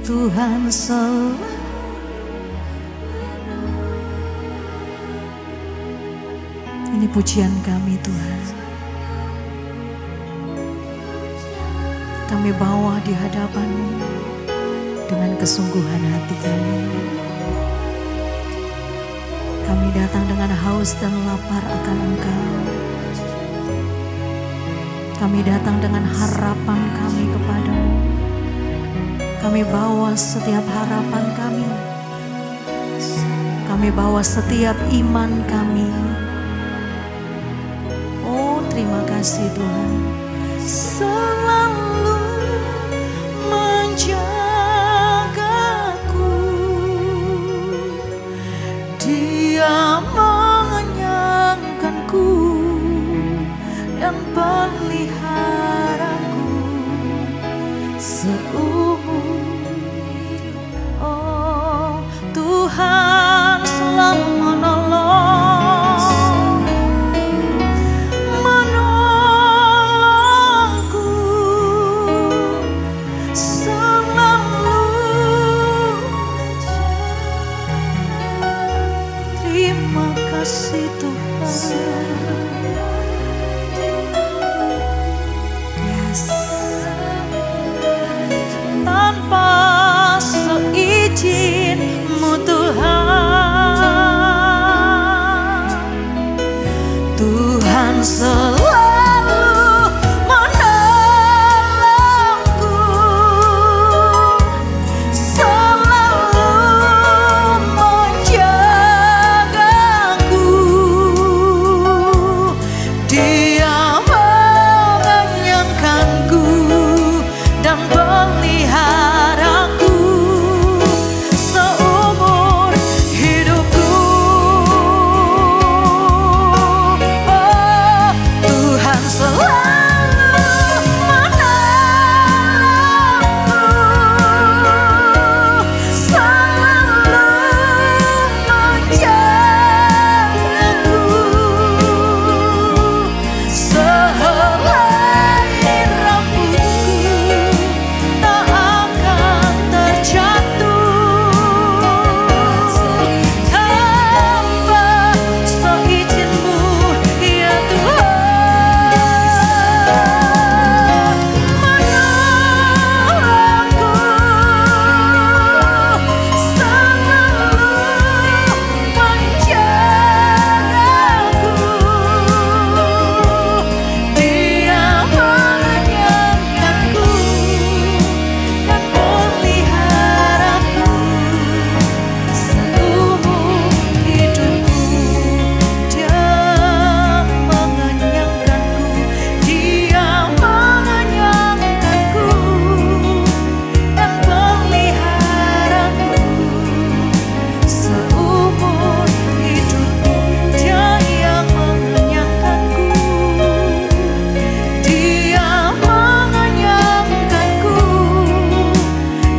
Tuhan selalu. Ini pujian kami Tuhan. Kami bawa di hadapan-Mu dengan kesungguhan hati kami. Kami datang dengan haus dan lapar akan Engkau. Kami datang dengan harapan kami kepadamu. Kami bawa setiap harapan kami. Kami bawa setiap iman kami. Oh, terima kasih Tuhan. Selalu menjagaku. Dia mengenyangkanku dan peliharaku seumur hidup. Oh, Tuhan selalu menolongku, selalu. Terima kasih Tuhan. Yes. Tanpa seizin-Mu Tuhan, Tuhan selalu menolongku, selalu menjagaku. Dia mengenyangkanku dan peliharaku seumur hidupku. Oh, Tuhan selalu menolongku, selalu menjagaku. Sehelai rambutku tak akan terjatuh tanpa seizin-Mu, ya Tuhan. Menolongku, selalu menjagaku. Dia mengenyangkanku dan peliharaku seumur hidupku. Dia mengenyangkanku, Dia mengenyangkanku dan peliharaku seumur hidupku. Dia yang mengenyangkanku, Dia mengenyangkanku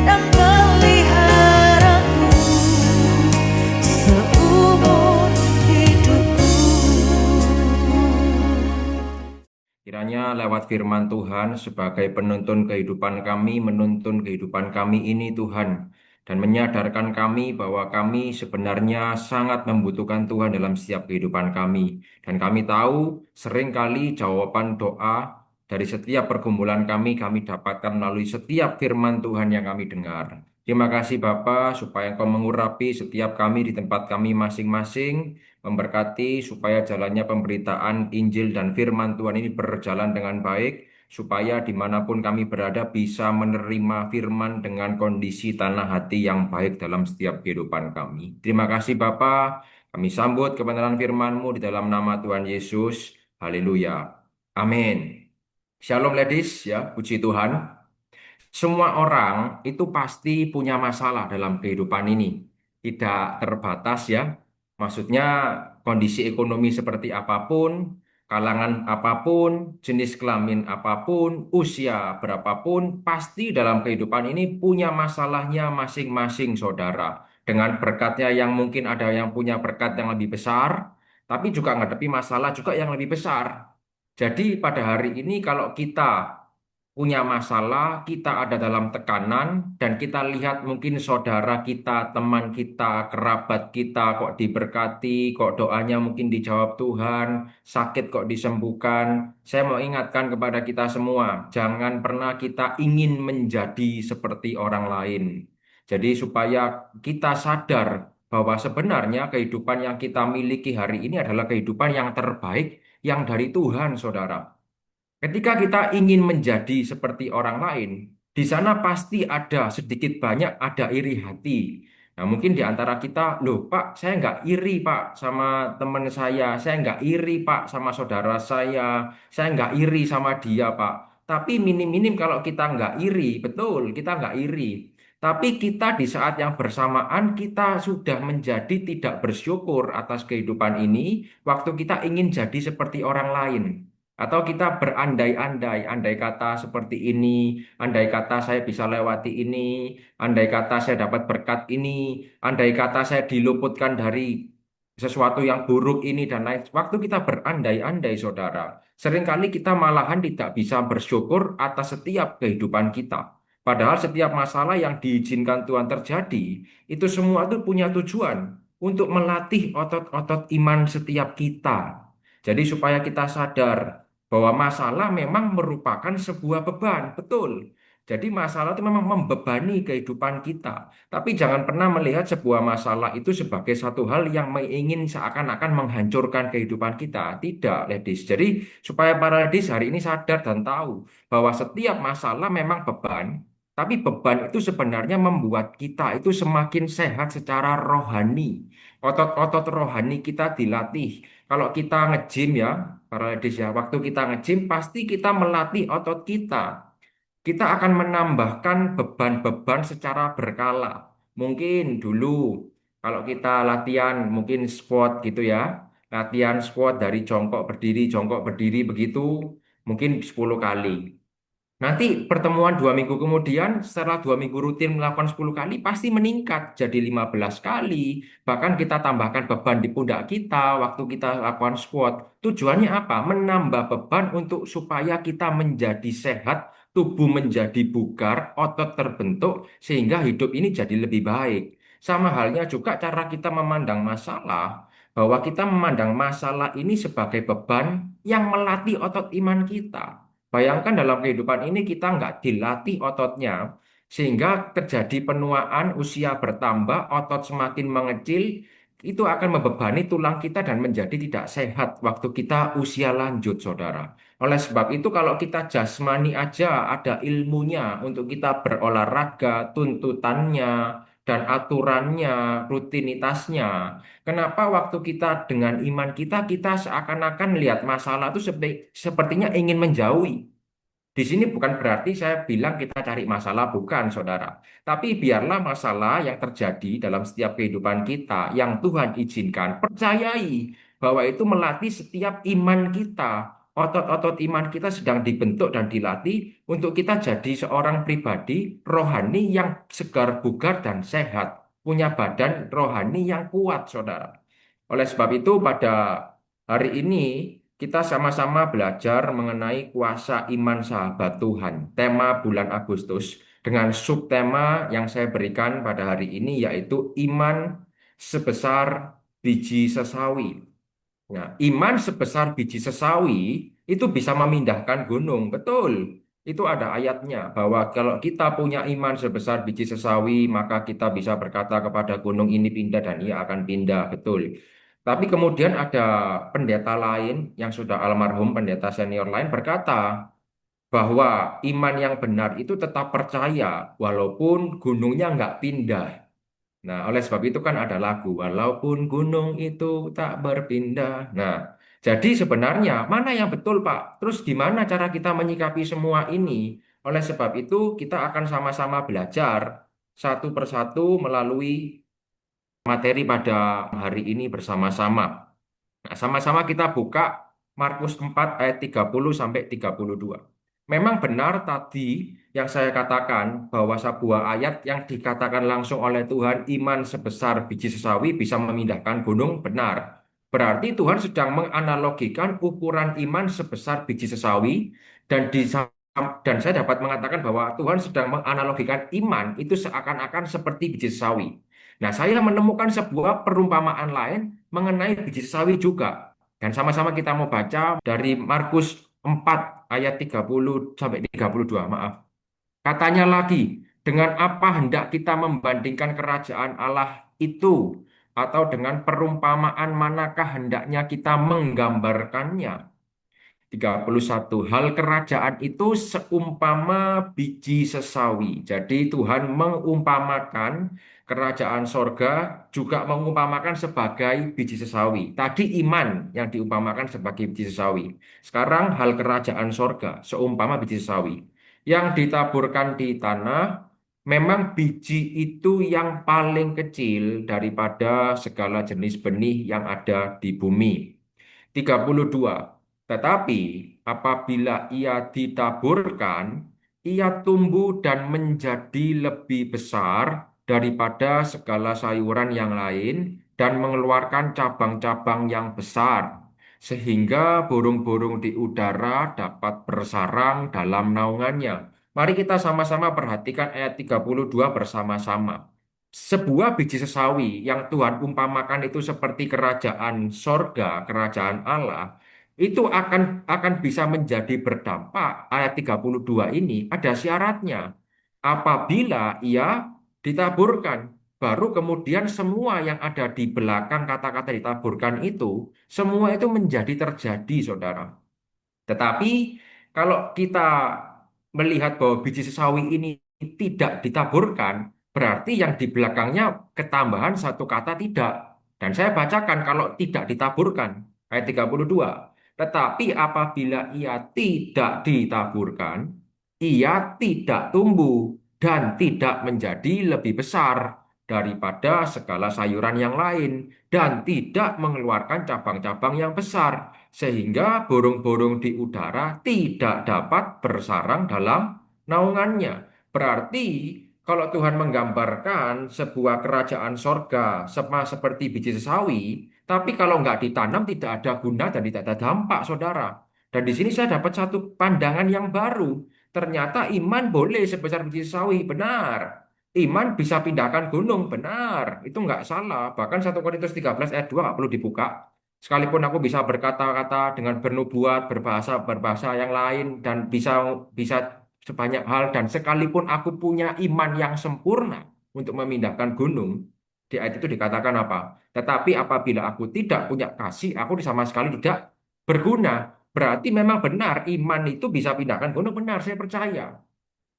dan peliharaku seumur hidupku. Kiranya lewat firman Tuhan sebagai penuntun kehidupan kami, menuntun kehidupan kami ini Tuhan, dan menyadarkan kami bahwa kami sebenarnya sangat membutuhkan Tuhan dalam setiap kehidupan kami. Dan kami tahu seringkali jawaban doa dari setiap pergumulan kami dapatkan melalui setiap firman Tuhan yang kami dengar. Terima kasih Bapa supaya Engkau mengurapi setiap kami di tempat kami masing-masing, memberkati supaya jalannya pemberitaan Injil dan firman Tuhan ini berjalan dengan baik, supaya dimanapun kami berada bisa menerima firman dengan kondisi tanah hati yang baik dalam setiap kehidupan kami. Terima kasih Bapa, kami sambut kebenaran firman-Mu di dalam nama Tuhan Yesus. Haleluya. Amin. Shalom ladies, ya, puji Tuhan. Semua orang itu pasti punya masalah dalam kehidupan ini. Tidak terbatas ya. Maksudnya kondisi ekonomi seperti apapun, kalangan apapun, jenis kelamin apapun, usia berapapun, pasti dalam kehidupan ini punya masalahnya masing-masing saudara. Dengan berkatnya yang mungkin ada yang punya berkat yang lebih besar, tapi juga menghadapi masalah juga yang lebih besar. Jadi pada hari ini kalau kita punya masalah, kita ada dalam tekanan, dan kita lihat mungkin saudara kita, teman kita, kerabat kita kok diberkati, kok doanya mungkin dijawab Tuhan, sakit kok disembuhkan. Saya mau ingatkan kepada kita semua, jangan pernah kita ingin menjadi seperti orang lain. Jadi supaya kita sadar bahwa sebenarnya kehidupan yang kita miliki hari ini adalah kehidupan yang terbaik yang dari Tuhan, saudara. Ketika kita ingin menjadi seperti orang lain, di sana pasti ada sedikit banyak ada iri hati. Nah, mungkin di antara kita, loh Pak, saya nggak iri Pak sama teman saya nggak iri Pak sama saudara saya nggak iri sama dia Pak. Tapi minim-minim kalau kita nggak iri, betul, kita nggak iri. Tapi kita di saat yang bersamaan, kita sudah menjadi tidak bersyukur atas kehidupan ini, waktu kita ingin jadi seperti orang lain. Atau kita berandai-andai, andai kata seperti ini, andai kata saya bisa lewati ini, andai kata saya dapat berkat ini, andai kata saya diluputkan dari sesuatu yang buruk ini dan lain. Waktu kita berandai-andai, saudara, seringkali kita malahan tidak bisa bersyukur atas setiap kehidupan kita. Padahal setiap masalah yang diizinkan Tuhan terjadi, itu semua itu punya tujuan untuk melatih otot-otot iman setiap kita. Jadi supaya kita sadar bahwa masalah memang merupakan sebuah beban, betul. Jadi masalah itu memang membebani kehidupan kita. Tapi jangan pernah melihat sebuah masalah itu sebagai satu hal yang ingin seakan-akan menghancurkan kehidupan kita. Tidak, ladies. Jadi supaya para ladies hari ini sadar dan tahu bahwa setiap masalah memang beban, tapi beban itu sebenarnya membuat kita itu semakin sehat secara rohani. Otot-otot rohani kita dilatih. Kalau kita nge-gym ya, para ladies ya, waktu kita nge-gym pasti kita melatih otot kita. Kita akan menambahkan beban-beban secara berkala. Mungkin dulu kalau kita latihan mungkin squat gitu ya, latihan squat dari jongkok berdiri begitu, mungkin 10 kali. Nanti pertemuan 2 minggu kemudian, setelah 2 minggu rutin melakukan 10 kali, pasti meningkat jadi 15 kali. Bahkan kita tambahkan beban di pundak kita waktu kita lakukan squat. Tujuannya apa? Menambah beban untuk supaya kita menjadi sehat, tubuh menjadi bugar, otot terbentuk, sehingga hidup ini jadi lebih baik. Sama halnya juga cara kita memandang masalah, bahwa kita memandang masalah ini sebagai beban yang melatih otot iman kita. Bayangkan dalam kehidupan ini kita nggak dilatih ototnya, sehingga terjadi penuaan, usia bertambah, otot semakin mengecil, itu akan membebani tulang kita dan menjadi tidak sehat waktu kita usia lanjut, saudara. Oleh sebab itu, kalau kita jasmani aja ada ilmunya untuk kita berolahraga, tuntutannya, dan aturannya, rutinitasnya. Kenapa waktu kita dengan iman kita, kita seakan-akan melihat masalah itu sepertinya ingin menjauhi. Di sini bukan berarti saya bilang kita cari masalah, bukan, saudara. Tapi biarlah masalah yang terjadi dalam setiap kehidupan kita, yang Tuhan izinkan, percayai bahwa itu melatih setiap iman kita. Otot-otot iman kita sedang dibentuk dan dilatih untuk kita jadi seorang pribadi rohani yang segar, bugar, dan sehat. Punya badan rohani yang kuat, saudara. Oleh sebab itu, pada hari ini kita sama-sama belajar mengenai kuasa iman sahabat Tuhan. Tema bulan Agustus dengan subtema yang saya berikan pada hari ini yaitu iman sebesar biji sesawi. Nah, iman sebesar biji sesawi itu bisa memindahkan gunung. Betul. Itu ada ayatnya bahwa kalau kita punya iman sebesar biji sesawi, maka kita bisa berkata kepada gunung ini pindah dan ia akan pindah. Betul. Tapi kemudian ada pendeta lain yang sudah almarhum, pendeta senior lain berkata bahwa iman yang benar itu tetap percaya walaupun gunungnya nggak pindah. Nah, oleh sebab itu kan ada lagu, walaupun gunung itu tak berpindah. Nah, jadi sebenarnya mana yang betul, Pak? Terus gimana cara kita menyikapi semua ini? Oleh sebab itu, kita akan sama-sama belajar satu persatu melalui materi pada hari ini bersama-sama. Nah, sama-sama kita buka Markus 4 ayat 30 sampai 32. Memang benar tadi yang saya katakan bahwa sebuah ayat yang dikatakan langsung oleh Tuhan iman sebesar biji sesawi bisa memindahkan gunung benar. Berarti Tuhan sedang menganalogikan ukuran iman sebesar biji sesawi dan di dan saya dapat mengatakan bahwa Tuhan sedang menganalogikan iman itu seakan-akan seperti biji sesawi. Nah, saya menemukan sebuah perumpamaan lain mengenai biji sesawi juga. Dan sama-sama kita mau baca dari Markus 4 ayat 30 sampai 32, maaf. Katanya lagi, dengan apa hendak kita membandingkan kerajaan Allah itu? Atau dengan perumpamaan manakah hendaknya kita menggambarkannya? 31. Hal kerajaan itu seumpama biji sesawi. Jadi Tuhan mengumpamakan kerajaan sorga juga mengumpamakan sebagai biji sesawi. Tadi iman yang diumpamakan sebagai biji sesawi. Sekarang hal kerajaan sorga seumpama biji sesawi. Yang ditaburkan di tanah memang biji itu yang paling kecil daripada segala jenis benih yang ada di bumi. 32. Tetapi apabila ia ditaburkan, ia tumbuh dan menjadi lebih besar daripada segala sayuran yang lain dan mengeluarkan cabang-cabang yang besar, sehingga burung-burung di udara dapat bersarang dalam naungannya. Mari kita sama-sama perhatikan ayat 32 bersama-sama. Sebuah biji sesawi yang Tuhan umpamakan itu seperti kerajaan sorga, kerajaan Allah, itu akan bisa menjadi berdampak. Ayat 32 ini ada syaratnya. Apabila ia ditaburkan, baru kemudian semua yang ada di belakang kata-kata ditaburkan itu, semua itu menjadi terjadi, saudara. Tetapi kalau kita melihat bahwa biji sesawi ini tidak ditaburkan, berarti yang di belakangnya ketambahan satu kata tidak. Dan saya bacakan kalau tidak ditaburkan, ayat 32. Tetapi apabila ia tidak ditaburkan, ia tidak tumbuh dan tidak menjadi lebih besar daripada segala sayuran yang lain dan tidak mengeluarkan cabang-cabang yang besar sehingga burung-burung di udara tidak dapat bersarang dalam naungannya. Berarti kalau Tuhan menggambarkan sebuah kerajaan sorga sama seperti biji sesawi, tapi kalau nggak ditanam tidak ada guna dan tidak ada dampak, saudara. Dan di sini saya dapat satu pandangan yang baru. Ternyata iman boleh sebesar biji sesawi, benar. Iman bisa pindahkan gunung, benar. Itu nggak salah. Bahkan 1 Korintus 13 ayat 2 nggak perlu dibuka. Sekalipun aku bisa berkata-kata dengan bernubuat, berbahasa yang lain dan bisa bisa sebanyak hal dan sekalipun aku punya iman yang sempurna untuk memindahkan gunung, di ayat itu dikatakan apa? Tetapi apabila aku tidak punya kasih, aku sama sekali tidak berguna. Berarti memang benar iman itu bisa pindahkan gunung, benar saya percaya.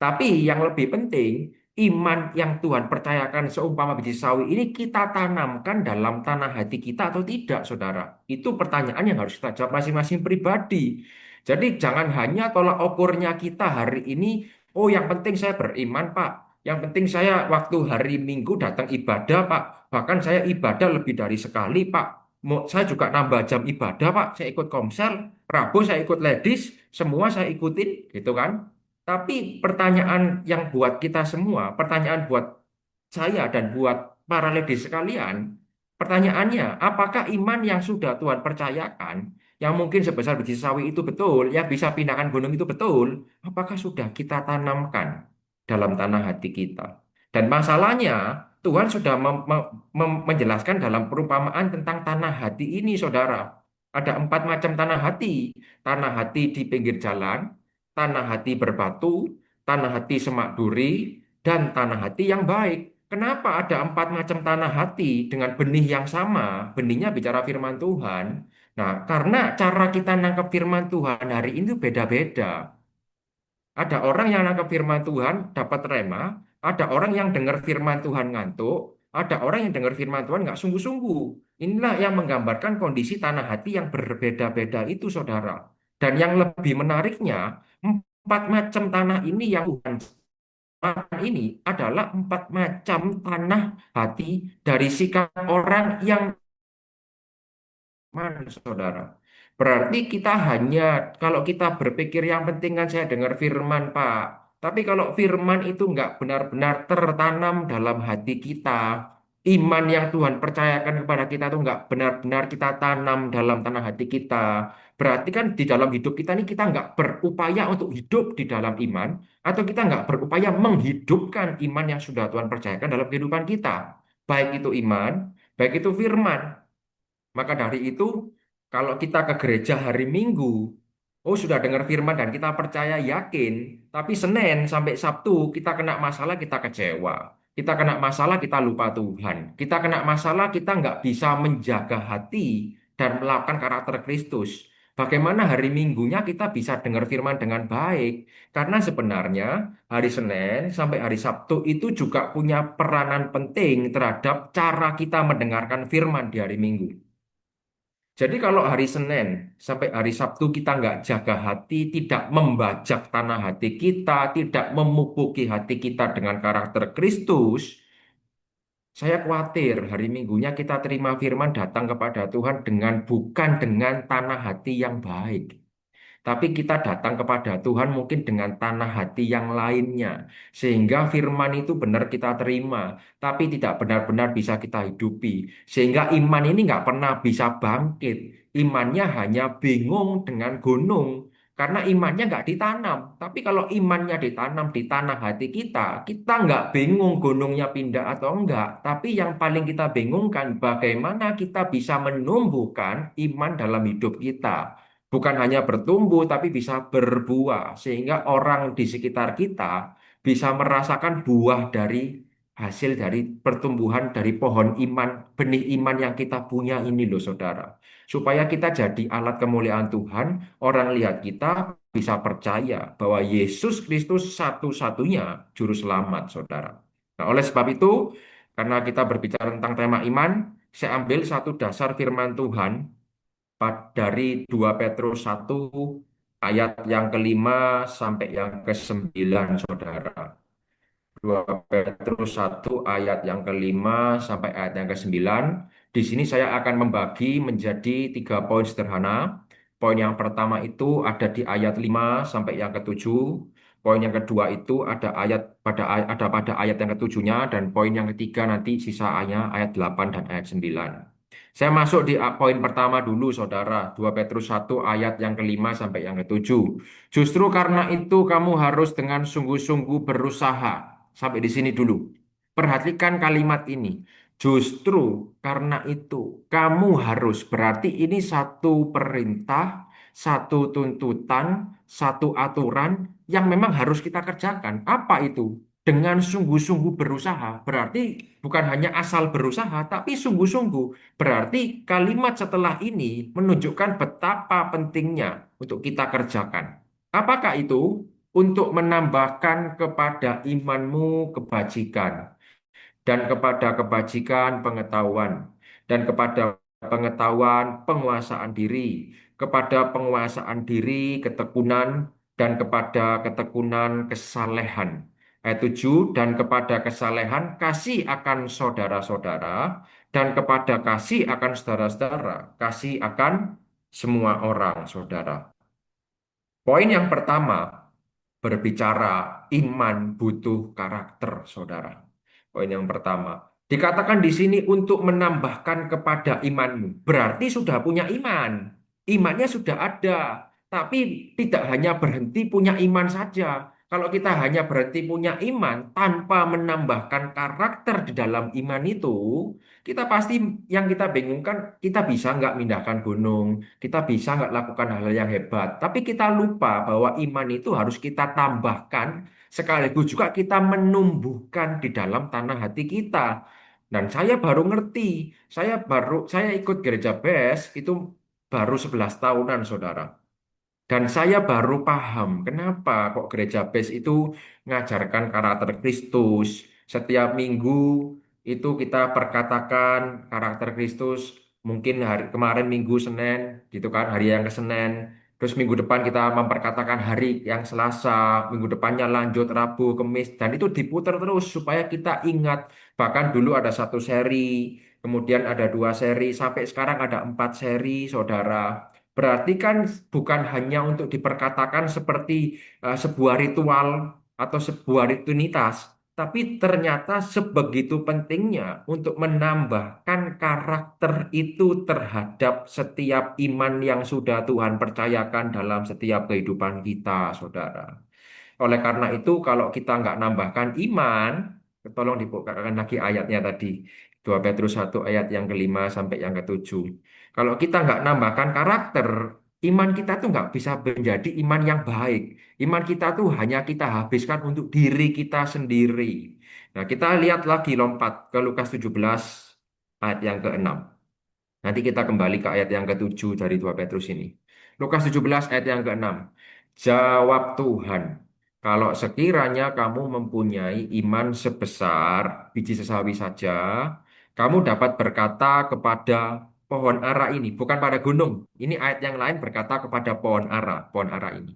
Tapi yang lebih penting, iman yang Tuhan percayakan seumpama biji sawi ini kita tanamkan dalam tanah hati kita atau tidak, saudara? Itu pertanyaan yang harus kita jawab masing-masing pribadi. Jadi jangan hanya tolak ukurnya kita hari ini, oh yang penting saya beriman, Pak. Yang penting saya waktu hari Minggu datang ibadah, Pak. Bahkan saya ibadah lebih dari sekali, Pak. Saya juga nambah jam ibadah, Pak. Saya ikut komsel, Rabu saya ikut ladies, semua saya ikutin, gitu kan? Tapi pertanyaan yang buat kita semua, pertanyaan buat saya dan buat para ladies sekalian, pertanyaannya, apakah iman yang sudah Tuhan percayakan, yang mungkin sebesar biji sawi itu betul, yang bisa pindahkan gunung itu betul, apakah sudah kita tanamkan dalam tanah hati kita? Dan masalahnya, Tuhan sudah menjelaskan dalam perumpamaan tentang tanah hati ini, saudara. Ada 4 macam tanah hati. Tanah hati di pinggir jalan, tanah hati berbatu, tanah hati semak duri, dan tanah hati yang baik. Kenapa ada 4 macam tanah hati dengan benih yang sama? Benihnya bicara firman Tuhan. Nah, karena cara kita nangkep firman Tuhan hari ini beda-beda. Ada orang yang nangkep firman Tuhan dapat rema, ada orang yang dengar firman Tuhan ngantuk, ada orang yang dengar firman Tuhan nggak sungguh-sungguh. Inilah yang menggambarkan kondisi tanah hati yang berbeda-beda itu, saudara. Dan yang lebih menariknya, 4 macam tanah ini yang Tuhan ciptakan ini adalah 4 macam tanah hati dari sikap orang yang mana, saudara? Berarti kita hanya, kalau kita berpikir yang penting kan saya dengar firman, Pak. Tapi kalau firman itu nggak benar-benar tertanam dalam hati kita, iman yang Tuhan percayakan kepada kita itu nggak benar-benar kita tanam dalam tanah hati kita, berarti kan di dalam hidup kita ini kita nggak berupaya untuk hidup di dalam iman, atau kita nggak berupaya menghidupkan iman yang sudah Tuhan percayakan dalam kehidupan kita. Baik itu iman, baik itu firman. Maka dari itu, kalau kita ke gereja hari Minggu, oh sudah dengar firman dan kita percaya yakin, tapi Senin sampai Sabtu kita kena masalah, kita kecewa. Kita kena masalah, kita lupa Tuhan. Kita kena masalah, kita nggak bisa menjaga hati dan melakukan karakter Kristus. Bagaimana hari Minggunya kita bisa dengar firman dengan baik? Karena sebenarnya hari Senin sampai hari Sabtu itu juga punya peranan penting terhadap cara kita mendengarkan firman di hari Minggu. Jadi kalau hari Senin sampai hari Sabtu kita nggak jaga hati, tidak membajak tanah hati kita, tidak memupuki hati kita dengan karakter Kristus, saya khawatir hari Minggunya kita terima firman datang kepada Tuhan dengan bukan dengan tanah hati yang baik. Tapi kita datang kepada Tuhan mungkin dengan tanah hati yang lainnya. Sehingga firman itu benar kita terima, tapi tidak benar-benar bisa kita hidupi. Sehingga iman ini nggak pernah bisa bangkit. Imannya hanya bingung dengan gunung. Karena imannya nggak ditanam. Tapi kalau imannya ditanam di tanah hati kita nggak bingung gunungnya pindah atau enggak. Tapi yang paling kita bingungkan bagaimana kita bisa menumbuhkan iman dalam hidup kita. Bukan hanya bertumbuh, tapi bisa berbuah, sehingga orang di sekitar kita bisa merasakan buah dari hasil dari pertumbuhan dari pohon iman, benih iman yang kita punya ini loh, saudara. Supaya kita jadi alat kemuliaan Tuhan, orang lihat kita bisa percaya bahwa Yesus Kristus satu-satunya juru selamat, saudara. Nah, oleh sebab itu, karena kita berbicara tentang tema iman, saya ambil satu dasar firman Tuhan dari 2 Petrus 1 ayat yang kelima sampai yang kesembilan, saudara. 2 Petrus 1 ayat yang kelima sampai ayat yang kesembilan. Di sini saya akan membagi menjadi 3 poin sederhana. Poin yang pertama itu ada di ayat 5 sampai yang ketujuh. Poin yang kedua itu ada pada ayat yang ketujuhnya, dan poin yang ketiga nanti sisanya ayat 8 dan ayat 9. Saya masuk di poin pertama dulu, saudara. 2 Petrus 1 ayat yang kelima sampai yang ketujuh. Justru karena itu kamu harus dengan sungguh-sungguh berusaha. Sampai di sini dulu. Perhatikan kalimat ini. Justru karena itu kamu harus, berarti ini satu perintah, satu tuntutan, satu aturan yang memang harus kita kerjakan. Apa itu? Dengan sungguh-sungguh berusaha. Berarti bukan hanya asal berusaha, tapi sungguh-sungguh. Berarti kalimat setelah ini menunjukkan betapa pentingnya untuk kita kerjakan. Apakah itu? Untuk menambahkan kepada imanmu kebajikan, dan kepada kebajikan pengetahuan, dan kepada pengetahuan penguasaan diri, kepada penguasaan diri ketekunan, dan kepada ketekunan kesalehan. Ayat 7, dan kepada kesalehan kasih akan saudara-saudara, dan kepada kasih akan saudara-saudara, kasih akan semua orang, saudara. Poin yang pertama, berbicara iman butuh karakter, saudara. Poin yang pertama, dikatakan di sini untuk menambahkan kepada imanmu. Berarti sudah punya iman. Imannya sudah ada. Tapi tidak hanya berhenti punya iman saja. Kalau kita hanya berhenti punya iman tanpa menambahkan karakter di dalam iman itu, kita pasti yang kita bingungkan, kita bisa nggak mindahkan gunung, kita bisa nggak lakukan hal yang hebat. Tapi kita lupa bahwa iman itu harus kita tambahkan, sekaligus juga kita menumbuhkan di dalam tanah hati kita. Dan saya baru ngerti, saya ikut gereja BES itu baru 11 tahunan, saudara. Dan saya baru paham kenapa kok gereja BES itu ngajarkan karakter Kristus. Setiap minggu itu kita perkatakan karakter Kristus. Mungkin hari kemarin minggu Senin, gitu kan, hari yang ke Senin. Terus minggu depan kita memperkatakan hari yang Selasa, minggu depannya lanjut Rabu, Kamis, dan itu diputar terus supaya kita ingat. Bahkan dulu ada satu seri, kemudian ada dua seri, sampai sekarang ada 4 seri, saudara. Berarti kan bukan hanya untuk diperkatakan seperti sebuah ritual atau sebuah rutinitas, Tapi ternyata sebegitu pentingnya untuk menambahkan karakter itu terhadap setiap iman yang sudah Tuhan percayakan dalam setiap kehidupan kita, saudara. Oleh karena itu, kalau kita nggak nambahkan iman, tolong dibukakan lagi ayatnya tadi. 2 Petrus 1 ayat yang kelima sampai yang ketujuh. Kalau kita nggak nambahkan karakter, iman kita tuh nggak bisa menjadi iman yang baik. Iman kita tuh hanya kita habiskan untuk diri kita sendiri. Nah, kita lihat lagi lompat ke Lukas 17 ayat yang ke-6. Nanti kita kembali ke ayat yang ketujuh dari 2 Petrus ini. Lukas 17 ayat yang ke-6. Jawab Tuhan, kalau sekiranya kamu mempunyai iman sebesar biji sesawi saja, kamu dapat berkata kepada pohon ara ini, bukan pada gunung. Ini ayat yang lain berkata kepada pohon ara ini.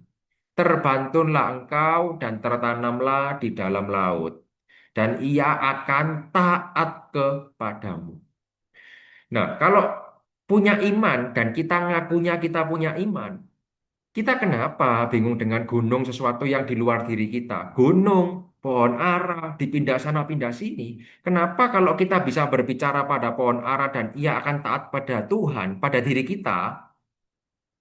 Terbantunlah engkau dan tertanamlah di dalam laut, dan ia akan taat kepadamu. Nah, kalau punya iman dan kita ngakunya kita punya iman, kita kenapa bingung dengan gunung sesuatu yang di luar diri kita? Gunung, pohon ara, dipindah sana pindah sini. Kenapa kalau kita bisa berbicara pada pohon ara dan ia akan taat pada Tuhan, pada diri kita,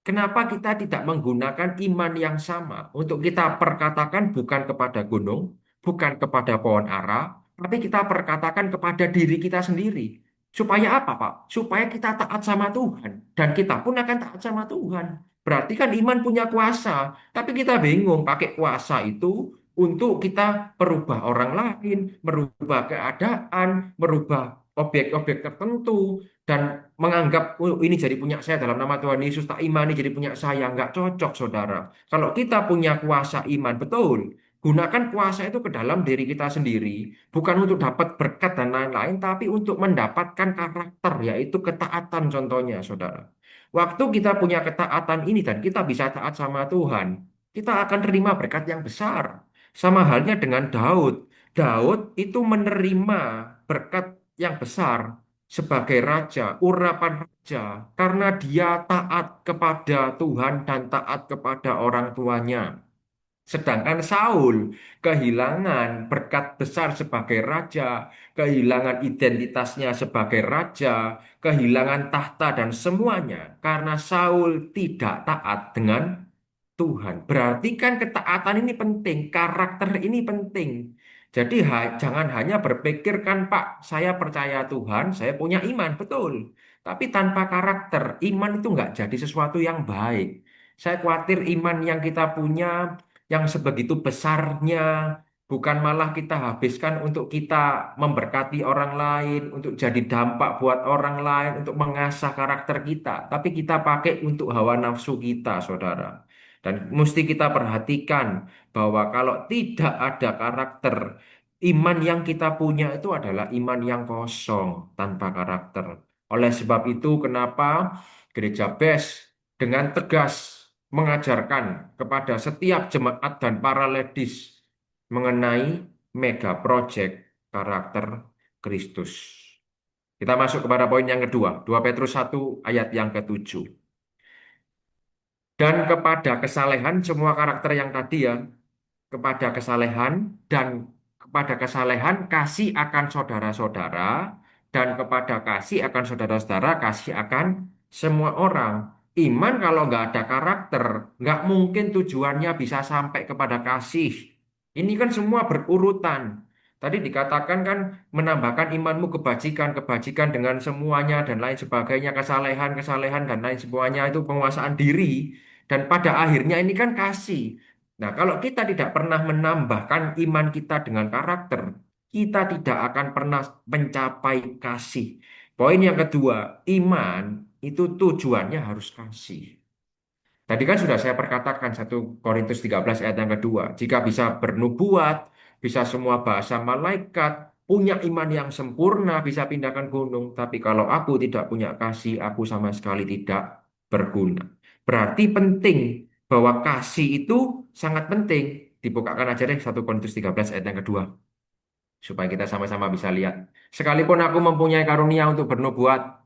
kenapa kita tidak menggunakan iman yang sama untuk kita perkatakan bukan kepada gunung, bukan kepada pohon ara, tapi kita perkatakan kepada diri kita sendiri. Supaya apa, Pak? Supaya kita taat sama Tuhan dan kita pun akan taat sama Tuhan. Berarti kan iman punya kuasa, tapi kita bingung pakai kuasa itu untuk kita merubah orang lain, merubah keadaan, merubah objek-objek tertentu dan menganggap oh, ini jadi punya saya dalam nama Tuhan Yesus tak imani jadi punya saya nggak cocok saudara. Kalau kita punya kuasa iman betul, gunakan kuasa itu ke dalam diri kita sendiri, bukan untuk dapat berkat dan lain-lain, tapi untuk mendapatkan karakter yaitu ketaatan contohnya saudara. Waktu kita punya ketaatan ini dan kita bisa taat sama Tuhan, kita akan terima berkat yang besar. Sama halnya dengan Daud. Daud itu menerima berkat yang besar sebagai raja, urapan raja, karena dia taat kepada Tuhan dan taat kepada orang tuanya. Sedangkan Saul kehilangan berkat besar sebagai raja, kehilangan identitasnya sebagai raja, kehilangan tahta dan semuanya karena Saul tidak taat dengan Tuhan. Berarti kan ketaatan ini penting, karakter ini penting. Jadi jangan hanya berpikirkan, Pak, saya percaya Tuhan, saya punya iman, betul. Tapi tanpa karakter, iman itu nggak jadi sesuatu yang baik. Saya khawatir iman yang kita punya, yang sebegitu besarnya, bukan malah kita habiskan untuk kita memberkati orang lain, untuk jadi dampak buat orang lain, untuk mengasah karakter kita. Tapi kita pakai untuk hawa nafsu kita, saudara. Dan mesti kita perhatikan bahwa kalau tidak ada karakter, iman yang kita punya itu adalah iman yang kosong tanpa karakter. Oleh sebab itu, kenapa Gereja BES dengan tegas mengajarkan kepada setiap jemaat dan para ladies mengenai mega project karakter Kristus. Kita masuk kepada poin yang kedua, 2 Petrus 1 ayat yang ketujuh. Dan kepada kesalehan semua karakter yang tadi ya, kepada kesalehan dan kepada kesalehan kasih akan saudara-saudara dan kepada kasih akan saudara-saudara kasih akan semua orang. Iman kalau nggak ada karakter, nggak mungkin tujuannya bisa sampai kepada kasih. Ini kan semua berurutan. Tadi dikatakan kan menambahkan imanmu kebajikan, kebajikan dengan semuanya dan lain sebagainya, kesalehan, kesalehan dan lain semuanya itu penguasaan diri. Dan pada akhirnya ini kan kasih. Nah, kalau kita tidak pernah menambahkan iman kita dengan karakter, kita tidak akan pernah mencapai kasih. Poin yang kedua, iman itu tujuannya harus kasih. Tadi kan sudah saya perkatakan 1 Korintus 13 ayat yang kedua. Jika bisa bernubuat, bisa semua bahasa malaikat, punya iman yang sempurna, bisa pindahkan gunung. Tapi kalau aku tidak punya kasih, aku sama sekali tidak berguna. Berarti penting bahwa kasih itu sangat penting. Dibukakan aja deh 1 Korintus 13 ayat yang kedua. Supaya kita sama-sama bisa lihat. Sekalipun aku mempunyai karunia untuk bernubuat,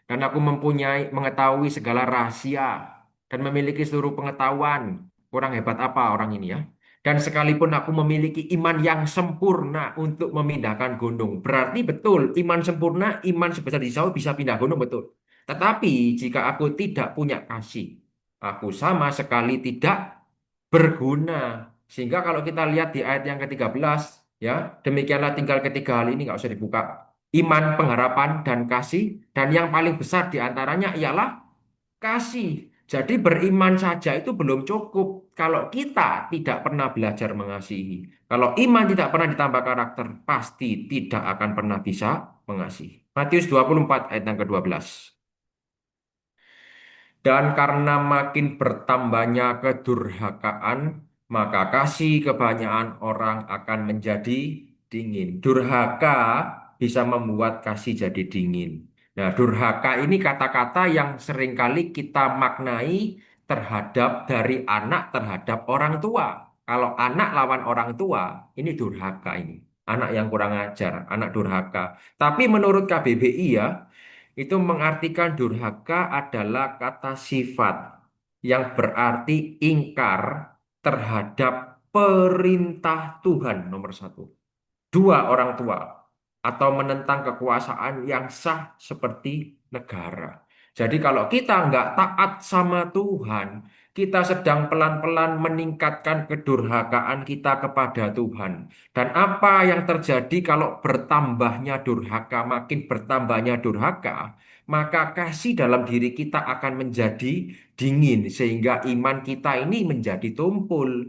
dan aku mempunyai mengetahui segala rahasia dan memiliki seluruh pengetahuan. Kurang hebat apa orang ini ya? Dan sekalipun aku memiliki iman yang sempurna untuk memindahkan gunung. Berarti betul, iman sempurna, iman sebesar Saul bisa pindah gunung, betul. Tetapi jika aku tidak punya kasih, aku sama sekali tidak berguna. Sehingga kalau kita lihat di ayat yang ke-13, ya, demikianlah tinggal ketiga hal ini, nggak usah dibuka. Iman, pengharapan, dan kasih. Dan yang paling besar di antaranya ialah kasih. Jadi beriman saja itu belum cukup kalau kita tidak pernah belajar mengasihi. Kalau iman tidak pernah ditambah karakter, pasti tidak akan pernah bisa mengasihi. Matius 24 ayat yang ke-12. Dan karena makin bertambahnya kedurhakaan, maka kasih kebanyakan orang akan menjadi dingin. Durhaka bisa membuat kasih jadi dingin. Nah, durhaka ini kata-kata yang seringkali kita maknai terhadap dari anak terhadap orang tua. Kalau anak lawan orang tua, ini durhaka ini. Anak yang kurang ajar, anak durhaka. Tapi menurut KBBI ya, itu mengartikan durhaka adalah kata sifat yang berarti ingkar terhadap perintah Tuhan nomor satu. Dua, orang tua atau menentang kekuasaan yang sah seperti negara. Jadi kalau kita nggak taat sama Tuhan, kita sedang pelan-pelan meningkatkan kedurhakaan kita kepada Tuhan. Dan apa yang terjadi kalau bertambahnya durhaka, makin bertambahnya durhaka, maka kasih dalam diri kita akan menjadi dingin, sehingga iman kita ini menjadi tumpul.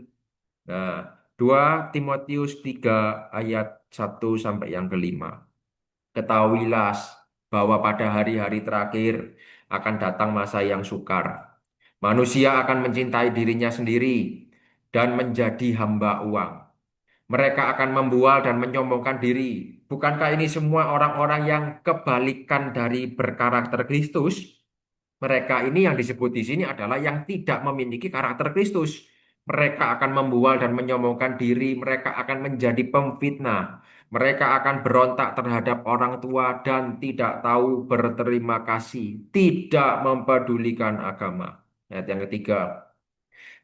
Nah, 2 Timotius 3 ayat 1 sampai yang kelima. Ketahuilah bahwa pada hari-hari terakhir akan datang masa yang sukar. Manusia akan mencintai dirinya sendiri dan menjadi hamba uang. Mereka akan membual dan menyombongkan diri. Bukankah ini semua orang-orang yang kebalikan dari berkarakter Kristus? Mereka ini yang disebut di sini adalah yang tidak memiliki karakter Kristus. Mereka akan membual dan menyombongkan diri, mereka akan menjadi pemfitnah, mereka akan berontak terhadap orang tua dan tidak tahu berterima kasih, tidak mempedulikan agama. Ayat yang ketiga,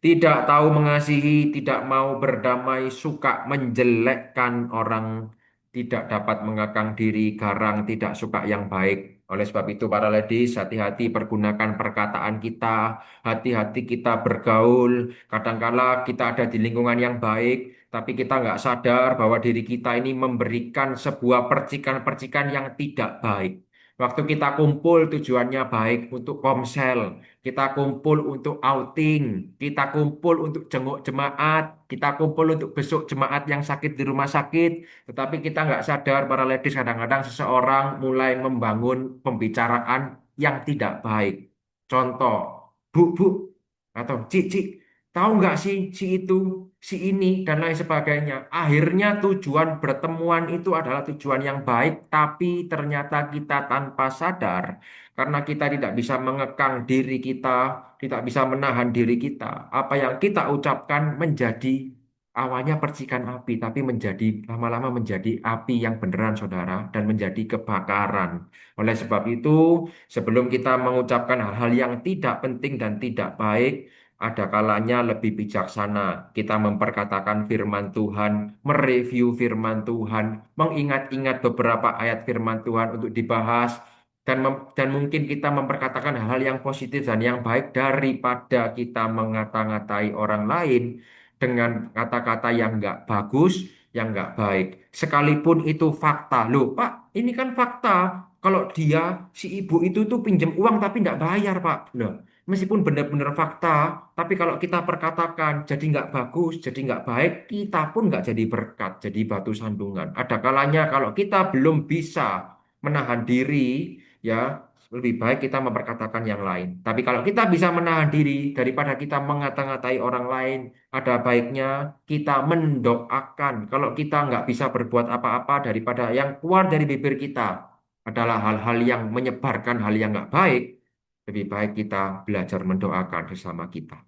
tidak tahu mengasihi, tidak mau berdamai, suka menjelekkan orang, tidak dapat mengekang diri, garang, tidak suka yang baik. Oleh sebab itu, para ladies, hati-hati pergunakan perkataan kita, hati-hati kita bergaul. Kadangkala kita ada di lingkungan yang baik, tapi kita nggak sadar bahwa diri kita ini memberikan sebuah percikan-percikan yang tidak baik. Waktu kita kumpul tujuannya baik untuk komsel, kita kumpul untuk outing, kita kumpul untuk jenguk jemaat, kita kumpul untuk besuk jemaat yang sakit di rumah sakit. Tetapi kita nggak sadar para ladies kadang-kadang seseorang mulai membangun pembicaraan yang tidak baik. Contoh, bu, atau cik, tahu nggak sih si itu, si ini, dan lain sebagainya. Akhirnya tujuan bertemuan itu adalah tujuan yang baik, tapi ternyata kita tanpa sadar karena kita tidak bisa mengekang diri kita, tidak bisa menahan diri kita. Apa yang kita ucapkan menjadi awalnya percikan api, tapi menjadi lama-lama menjadi api yang beneran, saudara, dan menjadi kebakaran. Oleh sebab itu, sebelum kita mengucapkan hal-hal yang tidak penting dan tidak baik, ada kalanya lebih bijaksana kita memperkatakan firman Tuhan, mereview firman Tuhan, mengingat-ingat beberapa ayat firman Tuhan untuk dibahas, dan mungkin kita memperkatakan hal-hal yang positif dan yang baik daripada kita mengata-ngatai orang lain dengan kata-kata yang nggak bagus, yang nggak baik. Sekalipun itu fakta. Loh, Pak, ini kan fakta. Kalau dia, si ibu itu tuh pinjam uang tapi nggak bayar, Pak. Loh, meskipun benar-benar fakta, tapi kalau kita perkatakan jadi nggak bagus, jadi nggak baik, kita pun nggak jadi berkat, jadi batu sandungan. Ada kalanya kalau kita belum bisa menahan diri, ya lebih baik kita memperkatakan yang lain. Tapi kalau kita bisa menahan diri daripada kita mengata-ngatai orang lain, ada baiknya kita mendoakan. Kalau kita nggak bisa berbuat apa-apa daripada yang keluar dari bibir kita adalah hal-hal yang menyebarkan hal yang nggak baik, lebih baik kita belajar mendoakan sesama kita.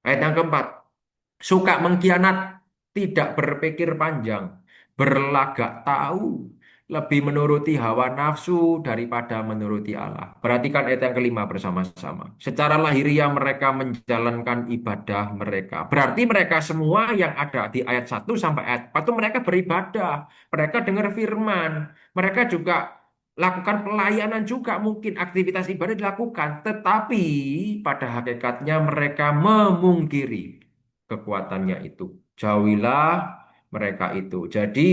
Ayat yang keempat, suka mengkhianat, tidak berpikir panjang, berlagak tahu. lebih menuruti hawa nafsu daripada menuruti Allah. Perhatikan ayat yang kelima bersama-sama. Secara lahiriah mereka menjalankan ibadah mereka. Berarti mereka semua yang ada di ayat 1 sampai ayat 4 itu mereka beribadah. Mereka dengar firman. Mereka juga lakukan pelayanan juga mungkin aktivitas ibadah dilakukan. Tetapi pada hakikatnya mereka memungkiri kekuatannya itu. Jauhilah mereka itu. Jadi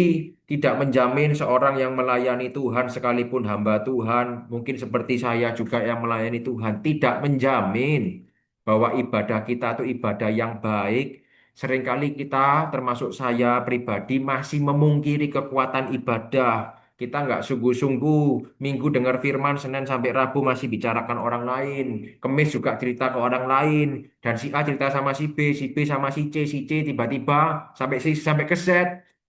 tidak menjamin seorang yang melayani Tuhan sekalipun hamba Tuhan, mungkin seperti saya juga yang melayani Tuhan, tidak menjamin bahwa ibadah kita itu ibadah yang baik. Seringkali kita, termasuk saya pribadi, masih memungkiri kekuatan ibadah. Kita nggak sungguh-sungguh, Minggu dengar firman, Senin sampai Rabu masih bicarakan orang lain. Kemis juga cerita ke orang lain. Dan si A cerita sama si B sama si C tiba-tiba sampai ke Z.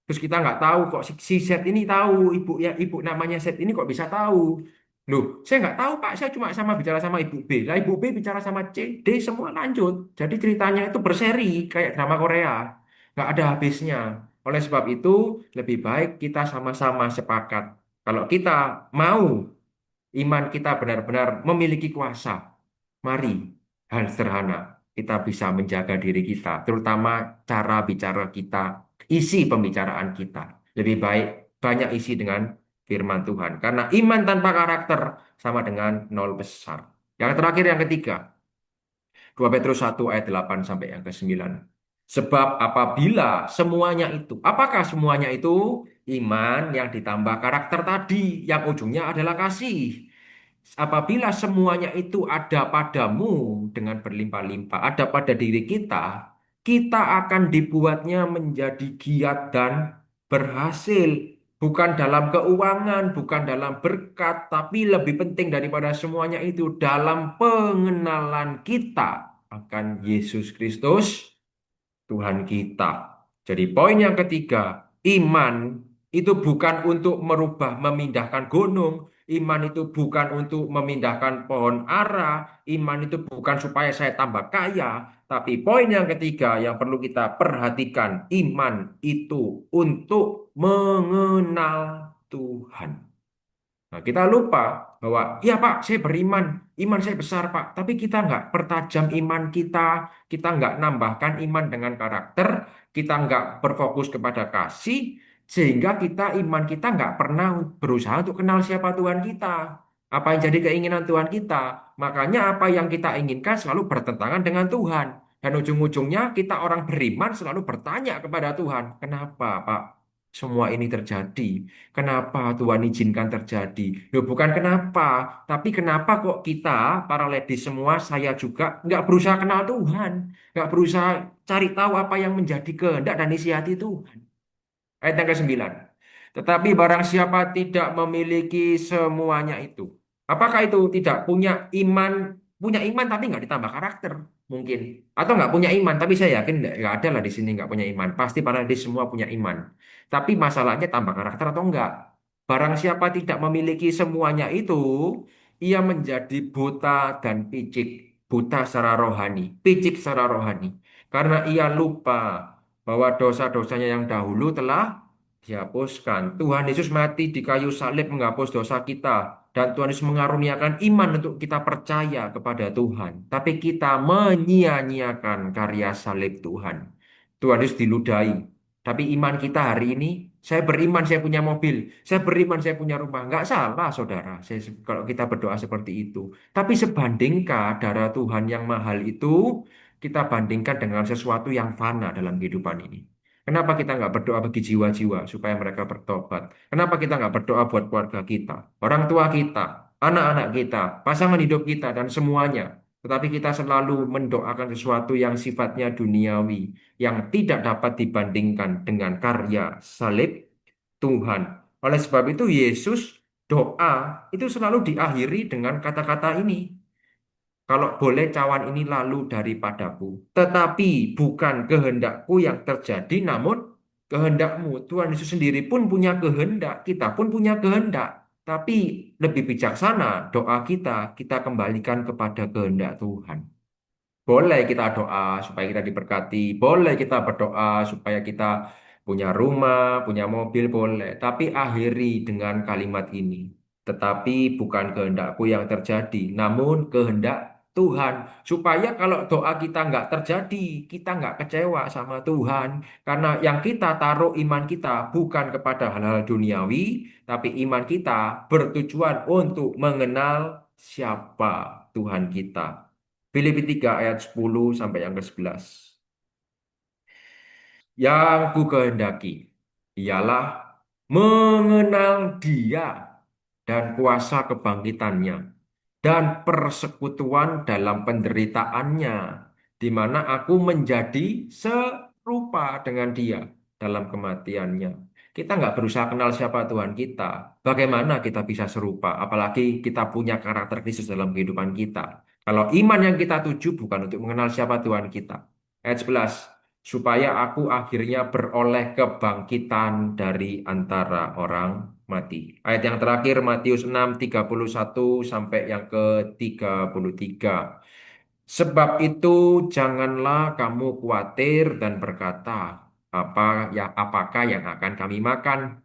Terus kita nggak tahu kok si Z ini tahu, ibu namanya Z ini kok bisa tahu. Loh, saya nggak tahu Pak, saya cuma sama bicara sama ibu B. Lah ibu B bicara sama C, D semua lanjut. Jadi ceritanya itu berseri kayak drama Korea, nggak ada habisnya. Oleh sebab itu lebih baik kita sama-sama sepakat. Kalau kita mau iman kita benar-benar memiliki kuasa, mari hal sederhana kita bisa menjaga diri kita, terutama cara bicara kita, isi pembicaraan kita. Lebih baik banyak isi dengan firman Tuhan. Karena iman tanpa karakter sama dengan nol besar. Yang terakhir, yang ketiga, 2 Petrus 1 ayat 8 sampai yang ke-9. Sebab apabila semuanya itu, apakah semuanya itu? Iman yang ditambah karakter tadi, yang ujungnya adalah kasih. Apabila semuanya itu ada padamu dengan berlimpah-limpah, ada pada diri kita, kita akan dibuatnya menjadi giat dan berhasil. Bukan dalam keuangan, bukan dalam berkat, tapi lebih penting daripada semuanya itu dalam pengenalan kita akan Yesus Kristus Tuhan kita. Jadi poin yang ketiga, iman itu bukan untuk merubah, memindahkan gunung. Iman itu bukan untuk memindahkan pohon ara. Iman itu bukan supaya saya tambah kaya. Tapi poin yang ketiga yang perlu kita perhatikan, iman itu untuk mengenal Tuhan. Nah, kita lupa bahwa, ya Pak, saya beriman, iman saya besar Pak, tapi kita nggak pertajam iman kita nggak nambahkan iman dengan karakter, kita nggak berfokus kepada kasih, sehingga iman kita nggak pernah berusaha untuk kenal siapa Tuhan kita, apa yang jadi keinginan Tuhan kita. Makanya apa yang kita inginkan selalu bertentangan dengan Tuhan. Dan ujung-ujungnya kita orang beriman selalu bertanya kepada Tuhan, kenapa Pak semua ini terjadi? Kenapa Tuhan izinkan terjadi? Loh, bukan kenapa, tapi kenapa kok kita, para ladies semua, saya juga, nggak berusaha kenal Tuhan, nggak berusaha cari tahu apa yang menjadi kehendak dan isi hati Tuhan. Ayat yang ke-9. Tetapi barang siapa tidak memiliki semuanya itu. Apakah itu tidak punya iman tapi nggak ditambah karakter mungkin. Atau nggak punya iman, tapi saya yakin nggak ada lah di sini nggak punya iman. Pasti para ladies semua punya iman. Tapi masalahnya tambah karakter atau enggak. Barang siapa tidak memiliki semuanya itu, ia menjadi buta dan picik. Buta secara rohani, picik secara rohani. Karena ia lupa bahwa dosa-dosanya yang dahulu telah dihapuskan. Tuhan Yesus mati di kayu salib menghapus dosa kita. Dan Tuhan Yesus mengaruniakan iman untuk kita percaya kepada Tuhan. Tapi kita menyia-nyiakan karya salib Tuhan. Tuhan Yesus diludahi. Tapi iman kita hari ini, saya beriman saya punya mobil, saya beriman saya punya rumah. Nggak salah saudara, kalau kita berdoa seperti itu. Tapi sebandingkah darah Tuhan yang mahal itu, kita bandingkan dengan sesuatu yang fana dalam kehidupan ini. Kenapa kita nggak berdoa bagi jiwa-jiwa supaya mereka bertobat? Kenapa kita nggak berdoa buat keluarga kita, orang tua kita, anak-anak kita, pasangan hidup kita, dan semuanya? Tetapi kita selalu mendoakan sesuatu yang sifatnya duniawi, yang tidak dapat dibandingkan dengan karya salib Tuhan. Oleh sebab itu Yesus doa itu selalu diakhiri dengan kata-kata ini. Kalau boleh cawan ini lalu daripadaku. Tetapi bukan kehendakku yang terjadi, namun kehendakmu. Tuhan Yesus sendiri pun punya kehendak, kita pun punya kehendak. Tapi lebih bijaksana doa kita kembalikan kepada kehendak Tuhan. Boleh kita doa supaya kita diberkati, boleh kita berdoa supaya kita punya rumah, punya mobil boleh, tapi akhiri dengan kalimat ini. Tetapi bukan kehendakku yang terjadi, namun kehendak Tuhan. Supaya kalau doa kita nggak terjadi, kita nggak kecewa sama Tuhan. Karena yang kita taruh iman kita bukan kepada hal-hal duniawi, tapi iman kita bertujuan untuk mengenal siapa Tuhan kita. Filipi 3 ayat 10 sampai yang ke-11. Yang ku kehendaki ialah mengenal Dia dan kuasa kebangkitannya dan persekutuan dalam penderitaannya, di mana aku menjadi serupa dengan Dia dalam kematiannya. Kita nggak berusaha kenal siapa Tuhan kita. Bagaimana kita bisa serupa? Apalagi kita punya karakter Kristus dalam kehidupan kita. Kalau iman yang kita tuju bukan untuk mengenal siapa Tuhan kita. Ayat 11, supaya aku akhirnya beroleh kebangkitan dari antara orang mati. Ayat yang terakhir Matius 6:31 sampai yang ke-33. Sebab itu janganlah kamu khawatir dan berkata, apakah yang akan kami makan?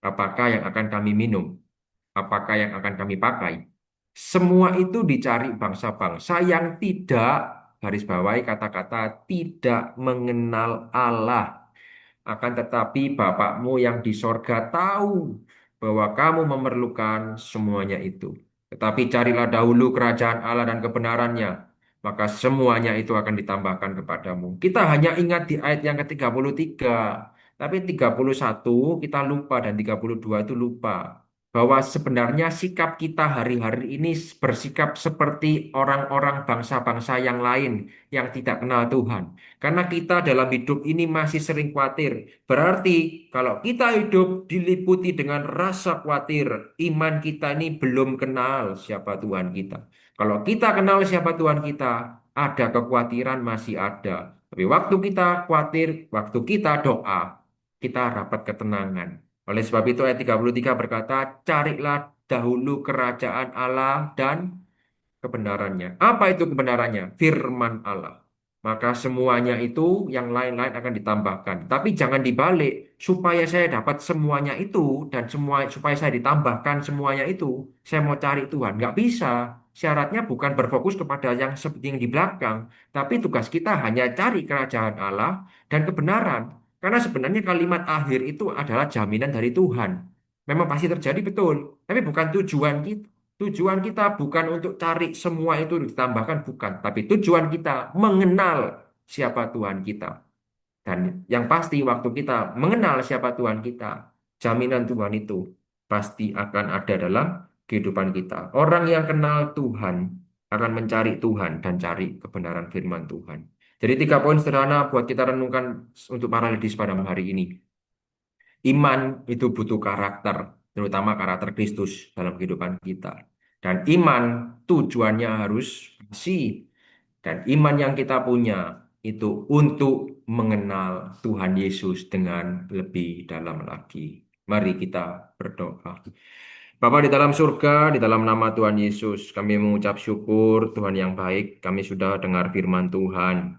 Apakah yang akan kami minum? Apakah yang akan kami pakai? Semua itu dicari bangsa-bangsa yang tidak, garis bawahi kata-kata, tidak mengenal Allah. Akan tetapi Bapakmu yang di sorga tahu bahwa kamu memerlukan semuanya itu. Tetapi carilah dahulu kerajaan Allah dan kebenarannya, maka semuanya itu akan ditambahkan kepadamu. Kita hanya ingat di ayat yang ke-33, tapi 31 kita lupa dan 32 itu lupa. Bahwa sebenarnya sikap kita hari-hari ini bersikap seperti orang-orang bangsa-bangsa yang lain yang tidak kenal Tuhan. Karena kita dalam hidup ini masih sering khawatir. Berarti kalau kita hidup diliputi dengan rasa khawatir, iman kita ini belum kenal siapa Tuhan kita. Kalau kita kenal siapa Tuhan kita, ada kekhawatiran masih ada. Tapi waktu kita khawatir, waktu kita doa, kita dapat ketenangan. Oleh sebab itu ayat 33 berkata, carilah dahulu kerajaan Allah dan kebenarannya. Apa itu kebenarannya? Firman Allah. Maka semuanya itu yang lain-lain akan ditambahkan. Tapi jangan dibalik supaya saya dapat semuanya itu dan semua supaya saya ditambahkan semuanya itu. Saya mau cari Tuhan, nggak bisa. Syaratnya bukan berfokus kepada yang seperti yang di belakang, tapi tugas kita hanya cari kerajaan Allah dan kebenaran. Karena sebenarnya kalimat akhir itu adalah jaminan dari Tuhan. Memang pasti terjadi betul, tapi bukan tujuan kita. Tujuan kita bukan untuk cari semua itu ditambahkan, bukan. Tapi tujuan kita mengenal siapa Tuhan kita. Dan yang pasti waktu kita mengenal siapa Tuhan kita, jaminan Tuhan itu pasti akan ada dalam kehidupan kita. Orang yang kenal Tuhan akan mencari Tuhan dan cari kebenaran firman Tuhan. Jadi 3 poin sederhana buat kita renungkan untuk para ladies pada hari ini. Iman itu butuh karakter, terutama karakter Kristus dalam kehidupan kita. Dan iman tujuannya harus bersih. Dan iman yang kita punya itu untuk mengenal Tuhan Yesus dengan lebih dalam lagi. Mari kita berdoa. Bapa di dalam surga, di dalam nama Tuhan Yesus, kami mengucap syukur Tuhan yang baik, kami sudah dengar firman Tuhan.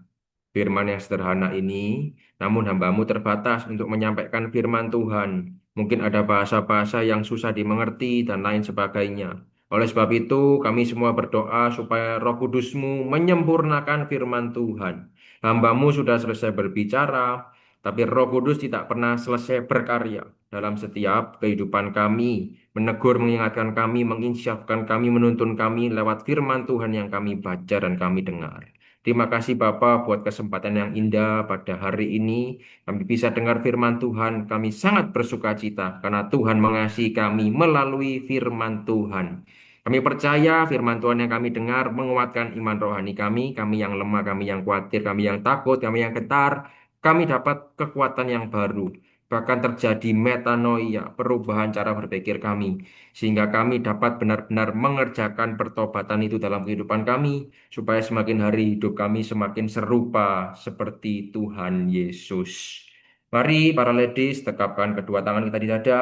Firman yang sederhana ini, namun hambamu terbatas untuk menyampaikan firman Tuhan. Mungkin ada bahasa-bahasa yang susah dimengerti dan lain sebagainya. Oleh sebab itu, kami semua berdoa supaya Roh Kudus-Mu menyempurnakan firman Tuhan. Hambamu sudah selesai berbicara, tapi Roh Kudus tidak pernah selesai berkarya dalam setiap kehidupan kami, menegur, mengingatkan kami, menginsyafkan kami, menuntun kami lewat firman Tuhan yang kami baca dan kami dengar. Terima kasih Bapak buat kesempatan yang indah pada hari ini. Kami bisa dengar firman Tuhan. Kami sangat bersuka cita karena Tuhan mengasihi kami melalui firman Tuhan. Kami percaya firman Tuhan yang kami dengar menguatkan iman rohani kami. Kami yang lemah, kami yang khawatir, kami yang takut, kami yang gentar. Kami dapat kekuatan yang baru. Bahkan terjadi metanoia, perubahan cara berpikir kami. Sehingga kami dapat benar-benar mengerjakan pertobatan itu dalam kehidupan kami supaya semakin hari hidup kami semakin serupa seperti Tuhan Yesus. Mari para ladies tegapkan kedua tangan kita di dada.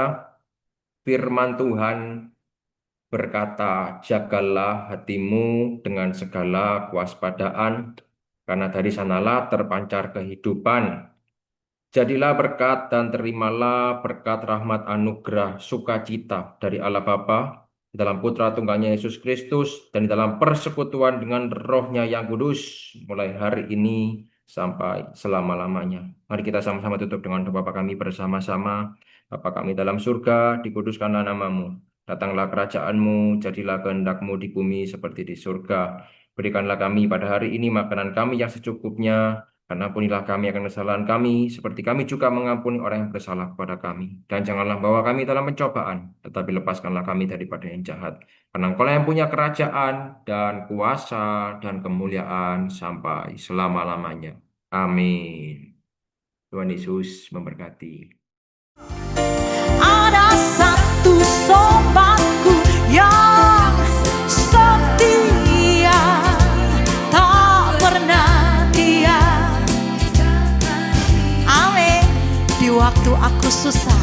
Firman Tuhan berkata, jagalah hatimu dengan segala kewaspadaan, karena dari sanalah terpancar kehidupan. Jadilah berkat dan terimalah berkat rahmat anugerah sukacita dari Allah Bapa di dalam Putra Tunggalnya Yesus Kristus dan di dalam persekutuan dengan Roh-Nya yang kudus mulai hari ini sampai selama-lamanya. Mari kita sama-sama tutup dengan doa Bapa kami bersama-sama. Bapa kami dalam surga, dikuduskanlah namamu. Datanglah kerajaan-Mu, jadilah kehendak-Mu di bumi seperti di surga. Berikanlah kami pada hari ini makanan kami yang secukupnya, karena ampunilah kami akan kesalahan kami, seperti kami juga mengampuni orang yang bersalah kepada kami. Dan janganlah bawa kami dalam pencobaan, tetapi lepaskanlah kami daripada yang jahat. Karena Engkau yang punya kerajaan dan kuasa dan kemuliaan sampai selama-lamanya. Amin. Tuhan Yesus memberkati. Ada satu sobatku yang setia, tak pernah dia. Amin. Di waktu aku susah,